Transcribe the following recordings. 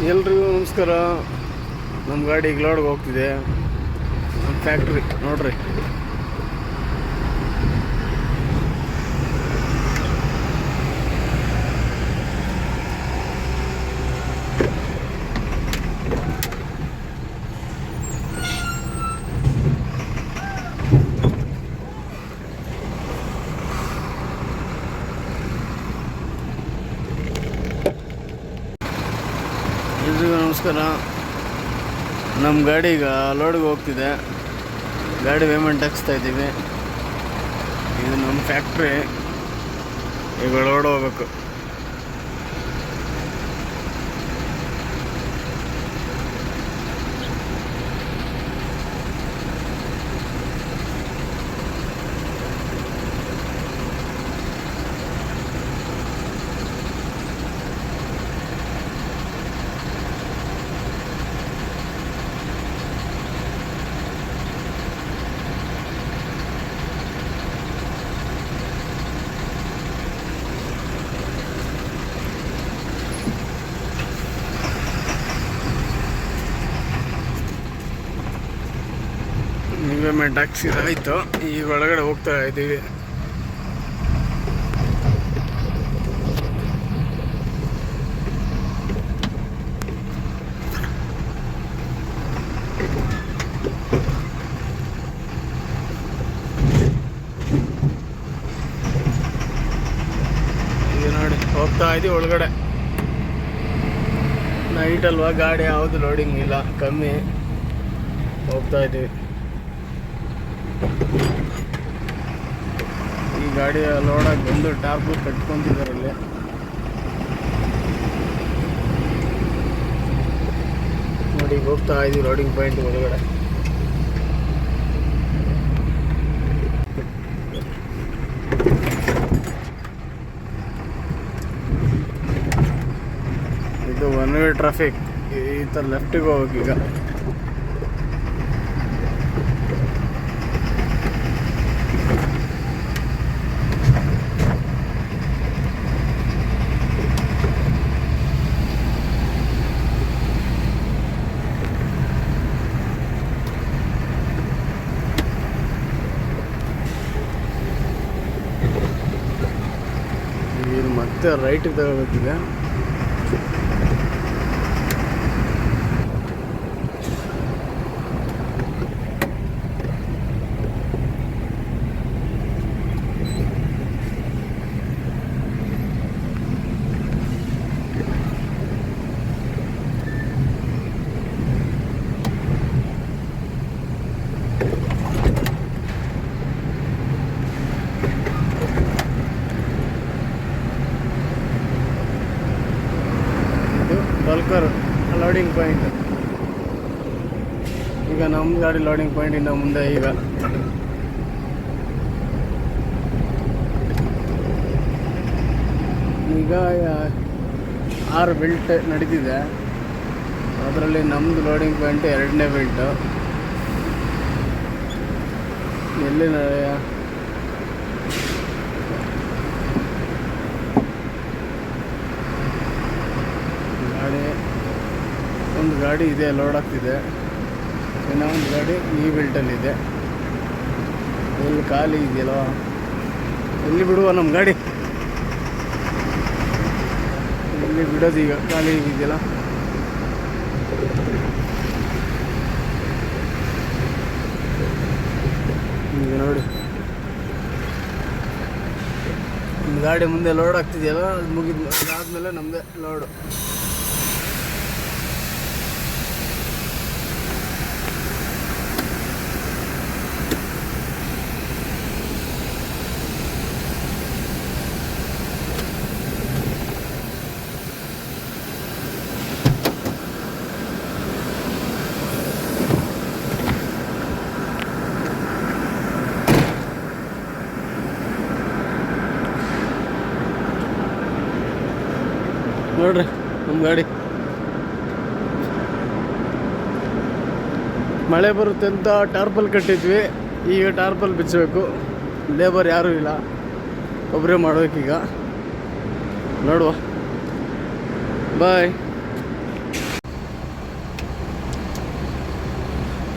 ಎಲ್ರಿಗೂ ನಮಸ್ಕಾರ. ನಮ್ಮ ಗಾಡಿ ಈಗ ಲೋಡ್ಗೆ ಹೋಗ್ತಿದೆ. ನಮ್ಮ ಫ್ಯಾಕ್ಟ್ರಿ ನೋಡ್ರಿ. ಎಲ್ರಿಗೂ ನಮಸ್ಕಾರ. ನಮ್ಮ ಗಾಡಿ ಈಗ ಲೋಡ್ಗೆ ಹೋಗ್ತಿದೆ. ಗಾಡಿ ಪೇಮೆಂಟ್ ಹಾಕ್ಸ್ತಾ ಇದ್ದೀವಿ. ಇದು ನಮ್ಮ ಫ್ಯಾಕ್ಟ್ರಿ. ಈಗ ಲೋಡ್ ಹೋಗ್ಬೇಕು. ಪೇಮೆಂಟ್ ಹಾಕ್ಸಿದಾಯಿತು. ಈಗ ಒಳಗಡೆ ಹೋಗ್ತಾ ಇದ್ದೀವಿ. ಈಗ ನೋಡಿ ಹೋಗ್ತಾ ಇದ್ದೀವಿ ಒಳಗಡೆ. ನೈಟ್ ಅಲ್ವಾ, ಗಾಡಿ ಯಾವುದು ಲೋಡಿಂಗ್ ಇಲ್ಲ, ಕಮ್ಮಿ. ಹೋಗ್ತಾ ಇದ್ದೀವಿ. ಈ ಗಾಡಿ ಲೋಡಾಗಿ ಬಂದು ಟಾರ್ಪು ಕಟ್ಕೊಂತಿದ್ದಾರೆ ಇಲ್ಲಿ. ನೋಡಿ ಹೋಗ್ತಾ ಇದ್ದೀವಿ ಲೋಡಿಂಗ್ ಪಾಯಿಂಟ್ ಒಳಗಡೆ. ಇದು ಒನ್ ವೇ ಟ್ರಾಫಿಕ್. ಈ ಥರ ಲೆಫ್ಟಿಗೆ ಹೋಗ್ಬೇಕೀಗ. ಮತ್ತೆ ರೈಟಿಗೆ ತಗೋಬೇಕಿದೆ. ಬಲ್ಕರ್ ಲೋಡಿಂಗ್ ಪಾಯಿಂಟ್. ಈಗ ನಮ್ಮ ಗಾಡಿ ಲೋಡಿಂಗ್ ಪಾಯಿಂಟಿಂದ ಮುಂದೆ ಈಗ 6 ಬೆಲ್ಟ್ ನಡೀತಿದೆ. ಅದರಲ್ಲಿ ನಮ್ಮದು ಲೋಡಿಂಗ್ ಪಾಯಿಂಟ್ 2ನೇ ಬೆಲ್ಟು. ಎಲ್ಲಿ ಒಂದು ಗಾಡಿ ಇದೆ, ಲೋಡ್ ಆಗ್ತಿದೆ. ಇನ್ನೂ ಒಂದು ಗಾಡಿ ಈ ಬೆಲ್ಟಲ್ಲಿದೆ. ಎಲ್ಲಿ ಖಾಲಿ ಇದೆಯಲ್ಲ, ಎಲ್ಲಿ ಬಿಡುವ ನಮ್ಮ ಗಾಡಿ, ಎಲ್ಲಿ ಬಿಡೋದು ಈಗ, ಖಾಲಿ ಇದೆಯಲ್ಲ. ಈಗ ನೋಡಿ ಒಂದು ಗಾಡಿ ಮುಂದೆ ಲೋಡ್ ಆಗ್ತಿದೆಯಲ್ಲ, ಅದು ಅದಾದಮೇಲೆ ನಮ್ಮದೇ ಲೋಡು. ನೋಡ್ರಿ ನಮ್ಮ ಗಾಡಿ. ಮಳೆ ಬರುತ್ತೆ ಅಂತ ಟಾರ್ಪಲ್ ಕಟ್ಟಿದ್ವಿ. ಈಗ ಟಾರ್ಪಲ್ ಬಿಚ್ಚಬೇಕು. ಲೇಬರ್ ಯಾರೂ ಇಲ್ಲ, ಒಬ್ಬರೇ ಮಾಡ್ಬೇಕೀಗ. ನೋಡುವ. ಬಾಯ್.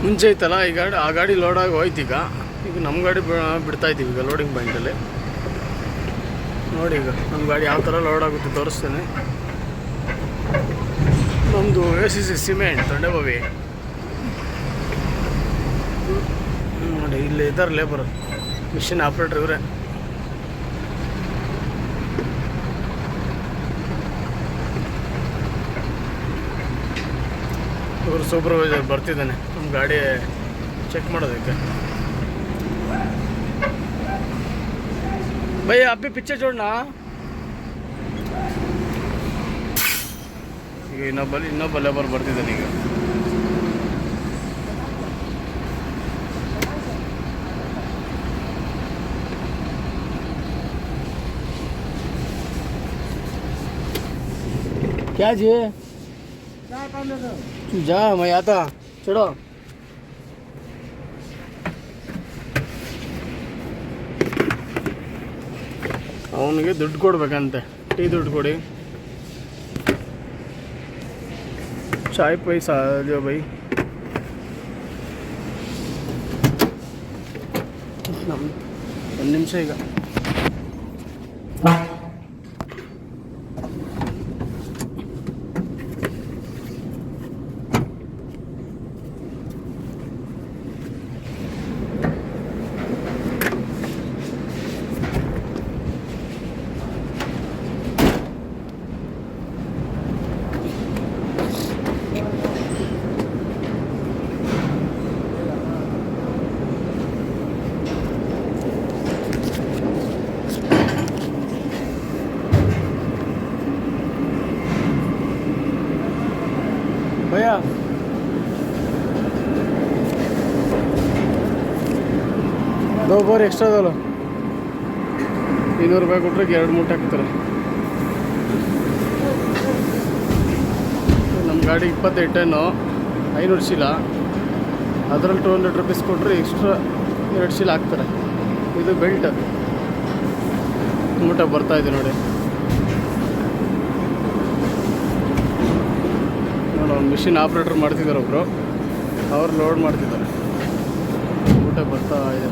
ಮುಂಚೆ ಇತ್ತಲ್ಲ ಈ ಗಾಡಿ, ಆ ಗಾಡಿ ಲೋಡಾಗಿ ಹೋಯ್ತು. ಈಗ ನಮ್ಮ ಗಾಡಿ ಬಿಡ್ತಾ ಇದ್ದೀವಿ ಈಗ ಲೋಡಿಂಗ್ ಪಾಯಿಂಟಲ್ಲಿ. ನೋಡಿ ಈಗ ನಮ್ಮ ಗಾಡಿ ಯಾವ ಥರ ಲೋಡ್ ಆಗುತ್ತೆ ತೋರಿಸ್ತೇನೆ. ನಮ್ಮದು ACC ಸಿಮೆಂಟ್ ತೊಂಡೆಬಾವಿ. ನೋಡಿ ಇಲ್ಲಿ ಇದ್ದಾರೆ ಲೇಬರ್, ಮಿಷಿನ್ ಆಪ್ರೇಟರ್ ಇವರೇ. ಇವರು ಸೂಪರ್ವೈಸರ್ ಬರ್ತಿದ್ದಾನೆ ನಮ್ಮ ಗಾಡಿ ಚೆಕ್ ಮಾಡೋದಕ್ಕೆ. ಭಯ್ಯ ಅಬ್ಬಿ ಪಿಚ್ಚೆ ಚೋಡನಾ. ಈಗ ಇನ್ನೊಬ್ಬ ಲೇಬರ್ ಬರ್ತಿದ್ದಾನೆ ಈಗ. क्या जी जा मैं आता चढ़ो. ಅವನಿಗೆ ದುಡ್ಡು ಕೊಡ್ಬೇಕಂತೆ, ಟೀ ದುಡ್ಡು ಕೊಡಿ. ಚಾಯ್ ಪೈಸಾ ದೋ ಬೈ. ಒಂದು ನಿಮಿಷ ಈಗ. भैया 2 ಬಾರ್ ಎಕ್ಸ್ಟ್ರಾ ಅದಲ್ಲ, 200 ರೂಪಾಯಿ ಕೊಟ್ಟರೆ 2 ಮೂಟೆ ಹಾಕ್ತಾರೆ. ನಮ್ಮ ಗಾಡಿ 25 ಟನ್ನು 500 ಚೀಲ, ಅದರಲ್ಲಿ 200 ರೂಪೀಸ್ ಕೊಟ್ಟರೆ ಎಕ್ಸ್ಟ್ರಾ 2 ಚೀಲ ಹಾಕ್ತಾರೆ. ಇದು ಬೆಲ್ಟ್ ಮೂಟೆ ಬರ್ತಾಯಿದೆ ನೋಡಿ. ಮಿಷಿನ್ ಆಪ್ರೇಟರ್ ಮಾಡ್ತಿದ್ದಾರೆ ಒಬ್ಬರು, ಅವ್ರು ಲೋಡ್ ಮಾಡ್ತಿದ್ದಾರೆ. ಊಟ ಬರ್ತಾ ಇದೆ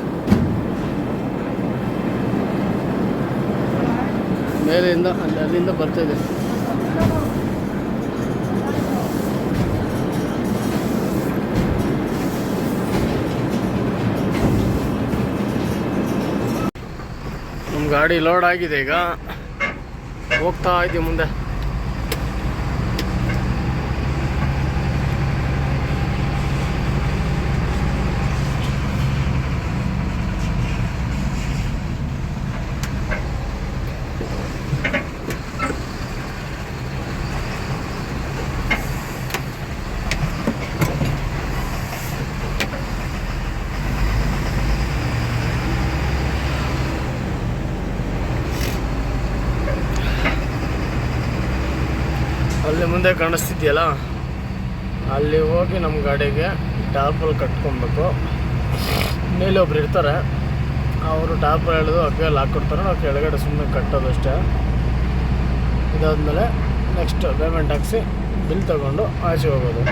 ಮೇಲೆಯಿಂದ, ಅಲ್ಲಿಂದ ಬರ್ತಾಯಿದೆ. ನಮ್ಮ ಗಾಡಿ ಲೋಡ್ ಆಗಿದೆ, ಈಗ ಹೋಗ್ತಾ ಇದ್ದೀವಿ ಮುಂದೆ. ಅಲ್ಲಿ ಮುಂದೆ ಕಾಣಿಸ್ತಿದೆಯಲ್ಲ, ಅಲ್ಲಿ ಹೋಗಿ ನಮ್ಮ ಗಾಡಿಗೆ ಟಾಪಲ್ಲಿ ಕಟ್ಕೊಬೇಕು. ಮೇಲೆ ಒಬ್ರು ಇರ್ತಾರೆ, ಅವರು ಟಾಪಲ್ಲಿ ಎಳೆದು ಅಗ್ಗಲ್ಲಿ ಹಾಕ್ಕೊಡ್ತಾರೆ, ನಾವು ಕೆಳಗಡೆ ಸುಮ್ಮನೆ ಕಟ್ಟೋದು ಅಷ್ಟೇ. ಇದಾದಮೇಲೆ ನೆಕ್ಸ್ಟ್ ಪೇಮೆಂಟ್ ಹಾಕ್ಸಿ ಬಿಲ್ ತೊಗೊಂಡು ಆಚೆ ಹೋಗೋದು.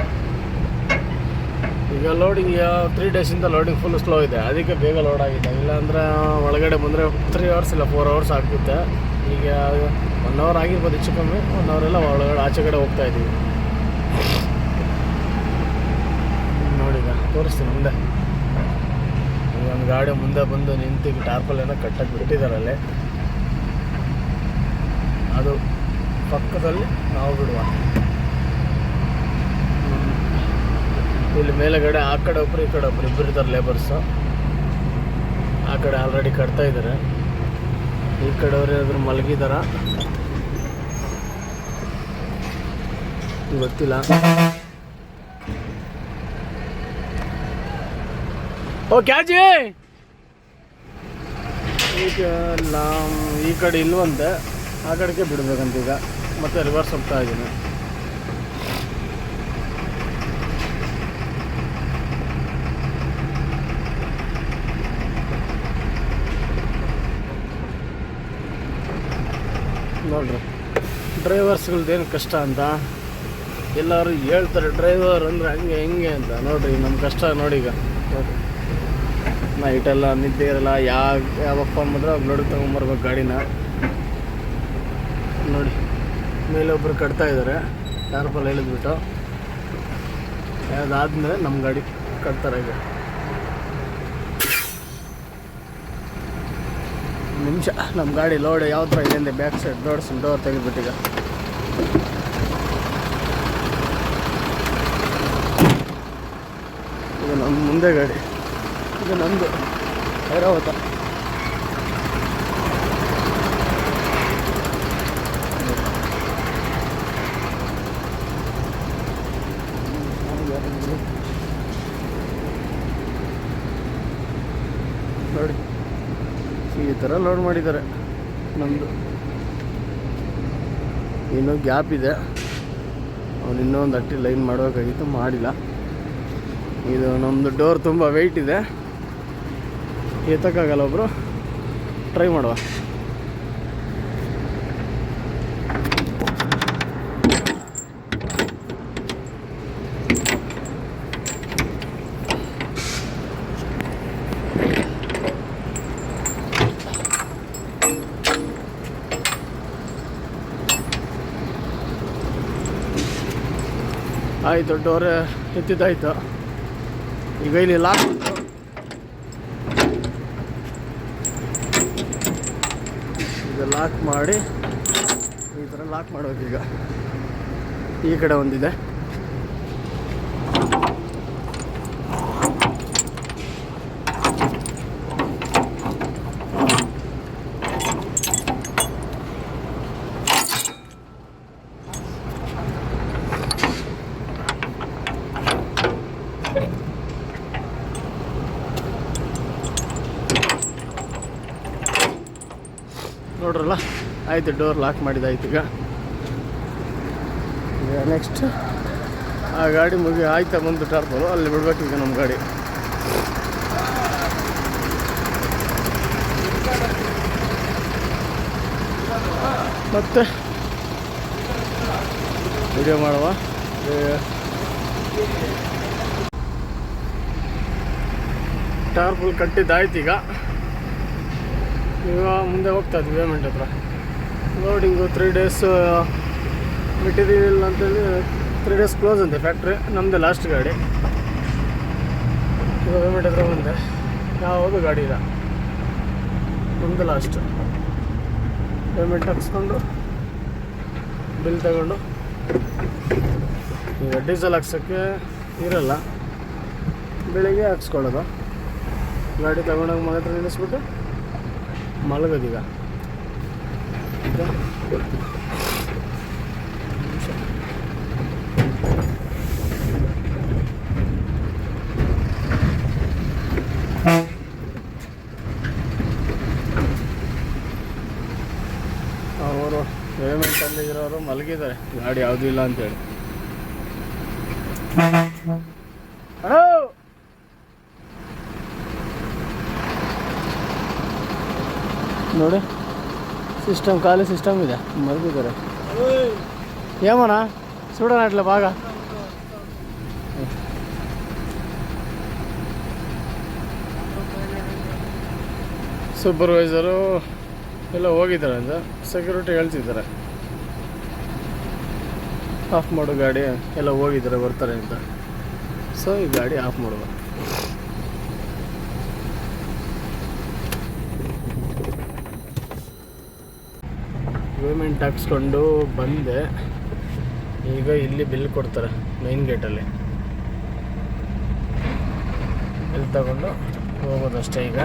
ಈಗ ಲೋಡಿಂಗ್ 3 ಡೇಸಿಂದ ಲೋಡಿಂಗ್ ಫುಲ್ ಸ್ಲೋ ಇದೆ, ಅದಕ್ಕೆ ಬೇಗ ಲೋಡ್ ಆಗಿದೆ. ಇಲ್ಲಾಂದರೆ ಒಳಗಡೆ ಬಂದರೆ 3 ಅವರ್ಸ್ ಇಲ್ಲ 4 ಅವರ್ಸ್ ಆಗುತ್ತೆ. ಈಗ 1 ಅವರ್ ಆಗಿರ್ಬೋದು ಹೆಚ್ಚು ಕಮ್ಮಿ. 1 ಅವರೆಲ್ಲ ಒಳಗಡೆ ಆಚೆ ಕಡೆ ಹೋಗ್ತಾಯಿದ್ದೀವಿ. ನೋಡಿ ಈಗ ತೋರಿಸ್ತೀನಿ ಮುಂದೆ. ಈಗ ಒಂದು ಗಾಡಿ ಮುಂದೆ ಬಂದು ನಿಂತು ಟಾರ್ಪಲ್ ಏನೋ ಕಟ್ಟಕ್ಕೆ ಬಿಟ್ಟಿದ್ದಾರಲ್ಲಿ, ಅದು ಪಕ್ಕದಲ್ಲಿ ನಾವು ಬಿಡುವ. ಇಲ್ಲಿ ಮೇಲೆಗಡೆ ಆ ಕಡೆ ಒಬ್ಬರು ಈ ಕಡೆ ಒಬ್ಬರು ಇಬ್ಬರು ಇದ್ದಾರೆ ಲೇಬರ್ಸು. ಆ ಕಡೆ ಆಲ್ರೆಡಿ ಕಟ್ತಾ ಇದ್ದಾರೆ, ಈ ಕಡೆಯವರು ಏನಾದರೂ ಮಲಗಿದಾರ ಗೊತ್ತಿಲ್ಲ. ಓ ಕ್ಯಾಜಿ ಈಗ ಈ ಕಡೆ ಇಲ್ವಂತೆ, ಆ ಕಡೆಗೆ ಬಿಡಬೇಕಂತ. ಈಗ ಮತ್ತೆ ರಿವರ್ಸ್ ಹೋಗ್ತಾ ಇದ್ದೀನಿ. ನೋಡ್ರಿ ಡ್ರೈವರ್ಸ್ಗಳ್ದೇನು ಕಷ್ಟ ಅಂತ. ಎಲ್ಲರೂ ಹೇಳ್ತಾರೆ ಡ್ರೈವರ್ ಅಂದರೆ ಹಂಗೆ ಹಿಂಗೆ ಅಂತ. ನೋಡಿರಿ ನಮ್ಮ ಕಷ್ಟ ನೋಡಿ. ಈಗ ನೋಡಿರಿ ನೈಟೆಲ್ಲ ನಿದ್ದೆ ಇರಲ್ಲ. ಯಾವಾಗ ಫೋನ್ ಮಾಡಿದ್ರೆ ಅವಾಗ ನೋಡಿ ತೊಗೊಂಬರ್ಬೇಕು ಗಾಡಿನ. ನೋಡಿ ಮೇಲೆ ಒಬ್ಬರು ಕಟ್ತಾ ಇದ್ದಾರೆ ಟಾರ್ಪಲ್ ಹೇಳಿದ್ಬಿಟ್ಟು. ಅದಾದ್ಮೇಲೆ ನಮ್ಮ ಗಾಡಿ ಕಟ್ತಾರೆ. ಈಗ ನಿಮಿಷ ನಮ್ಮ ಗಾಡಿ ಲೋಡ್ ಯಾವ ಥರ ಇದೆ ಅಂದರೆ ಬ್ಯಾಕ್ ಸೈಡ್ ಡೋರ್ ತೆಗೆದ್ಬಿಟ್ಟು ಈಗ ಇದು ನಮ್ಮ ಮುಂದೆ ಗಾಡಿ. ಇದು ನಮ್ಮದು ಐರಾವತ. ನೋಡಿ ಈ ಥರ ಲೋಡ್ ಮಾಡಿದ್ದಾರೆ. ನಮ್ಮದು ಇನ್ನೂ ಗ್ಯಾಪ್ ಇದೆ. ಅವನು ಇನ್ನೂ ಒಂದು ಅಟ್ಟಿ ಲೈನ್ ಮಾಡಬೇಕಾಗಿತ್ತು, ಮಾಡಿಲ್ಲ. ಇದು ನಮ್ಮದು ಡೋರ್ ತುಂಬ ವೆಯ್ಟ್ ಇದೆ, ಎತ್ತಕ್ಕಾಗಲ್ಲ. ಒಬ್ಬರು ಟ್ರೈ ಮಾಡುವ. ಆಯಿತು, ಡೋರ್ ಎತ್ತಿದ್ದಾಯಿತು. ಈಗ ಇಲ್ಲಿ ಲಾಕ್ ಈಗ ಲಾಕ್ ಮಾಡಿ ಈ ಥರ ಲಾಕ್ ಮಾಡೋದು. ಈಗ ಈ ಕಡೆ ಒಂದಿದೆ, ನೋಡ್ರಲ್ಲ. ಆಯಿತು, ಡೋರ್ ಲಾಕ್ ಮಾಡಿದ್ದಾಯ್ತು. ಈಗ ನೆಕ್ಸ್ಟ್ ಆ ಗಾಡಿ ಆಯ್ತಾ ಬಂದು ಟಾರ್ಪಲು ಅಲ್ಲಿ ಬಿಡ್ಬೇಕು. ಈಗ ನಮ್ಮ ಗಾಡಿ ಮತ್ತೆ ವಿಡಿಯೋ ಮಾಡುವ. ಟಾರ್ಪಲ್ ಕಟ್ಟಿದ್ದಾಯ್ತು. ಈಗ ಮುಂದೆ ಹೋಗ್ತಾ ಇದ್ವಿ ಪೇಮೆಂಟ್ ಹತ್ರ. ಲೋಡಿಂಗು 3 days ಮೆಟೀರಿಯಲ್ ಅಂತೇಳಿ 3 days ಕ್ಲೋಸ್ ಅಂತೆ ಫ್ಯಾಕ್ಟ್ರಿ. ನಮ್ಮದೇ ಲಾಸ್ಟ್ ಗಾಡಿ. ಈಗ ಪೇಮೆಂಟ್ ಹತ್ರ ಬಂದೆ. ಯಾವುದು ಗಾಡಿ ಇಲ್ಲ, ನಮ್ಮದು ಲಾಸ್ಟ್. ಪೇಮೆಂಟ್ ಹಾಕ್ಸ್ಕೊಂಡು ಬಿಲ್ ತಗೊಂಡು ಈಗ ಡೀಸೆಲ್ ಹಾಕ್ಸೋಕ್ಕೆ ಇರಲ್ಲ, ಬೆಳಿಗ್ಗೆ ಹಾಕ್ಸ್ಕೊಳ್ಳೋದು. ಗಾಡಿ ತಗೊಂಡೋಗಿ ಮನೆ ಹತ್ರ ನಿಲ್ಲಿಸ್ಬಿಟ್ಟು ಮಲಗೋದೀಗ. ಅವರು ಪೇಮೆಂಟಲ್ಲಿ ಇರೋರು ಮಲಗಿದ್ದಾರೆ, ಗಾಡಿ ಯಾವುದೂ ಇಲ್ಲ ಅಂತೇಳಿ. ನೋಡಿ ಸಿಸ್ಟಮ್, ಖಾಲಿ ಸಿಸ್ಟಮ್ ಇದೆ, ಮಲಗಿದ್ದಾರೆ. ఏమన్నా చూడనా అట్లా బాగా ಸೂಪರ್ವೈಸರು ಎಲ್ಲ ಹೋಗಿದ್ದಾರೆ ಅಂತ ಸೆಕ್ಯೂರಿಟಿ ಹೇಳ್ತಿದ್ದಾರೆ. ಆಫ್ ಮಾಡು ಗಾಡಿ, ಎಲ್ಲ ಹೋಗಿದ್ದಾರೆ ಬರ್ತಾರೆ ಅಂತ. ಸೊ ಈ ಗಾಡಿ ಆಫ್ ಮಾಡುವ. ಪೇಮೆಂಟ್ ಹಾಕ್ಸ್ಕೊಂಡು ಬಂದೆ. ಈಗ ಇಲ್ಲಿ ಬಿಲ್ ಕೊಡ್ತಾರೆ ಮೈನ್ ಗೇಟಲ್ಲಿ. ಬಿಲ್ ತಗೊಂಡು ಹೋಗೋದಷ್ಟೇ. ಈಗ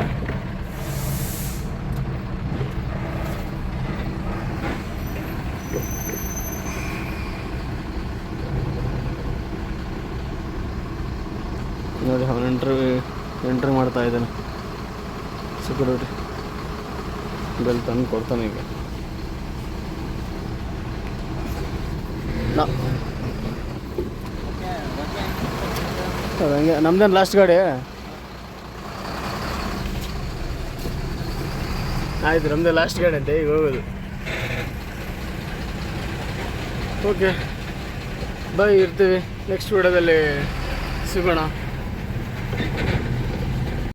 ನೋಡಿ ಅವನು ಎಂಟ್ರಿ ಮಾಡ್ತಾ ಇದ್ದಾನೆ. ಸೆಕ್ಯೂರಿಟಿ ಬಿಲ್ ತಂದು ಕೊಡ್ತಾನೆ. ಈಗ ಹಂಗೆ ನಮ್ದೇನು ಲಾಸ್ಟ್ ಗಾಡಿ. ಆಯ್ತು, ನಮ್ಮದೇ ಲಾಸ್ಟ್ ಗಾಡಿ ಅಂತೆ ಈಗ ಹೋಗೋದು. ಓಕೆ ಬಾಯ್, ಇರ್ತೀವಿ. ನೆಕ್ಸ್ಟ್ ವಿಡಿಯೋದಲ್ಲಿ ಸಿಗೋಣ.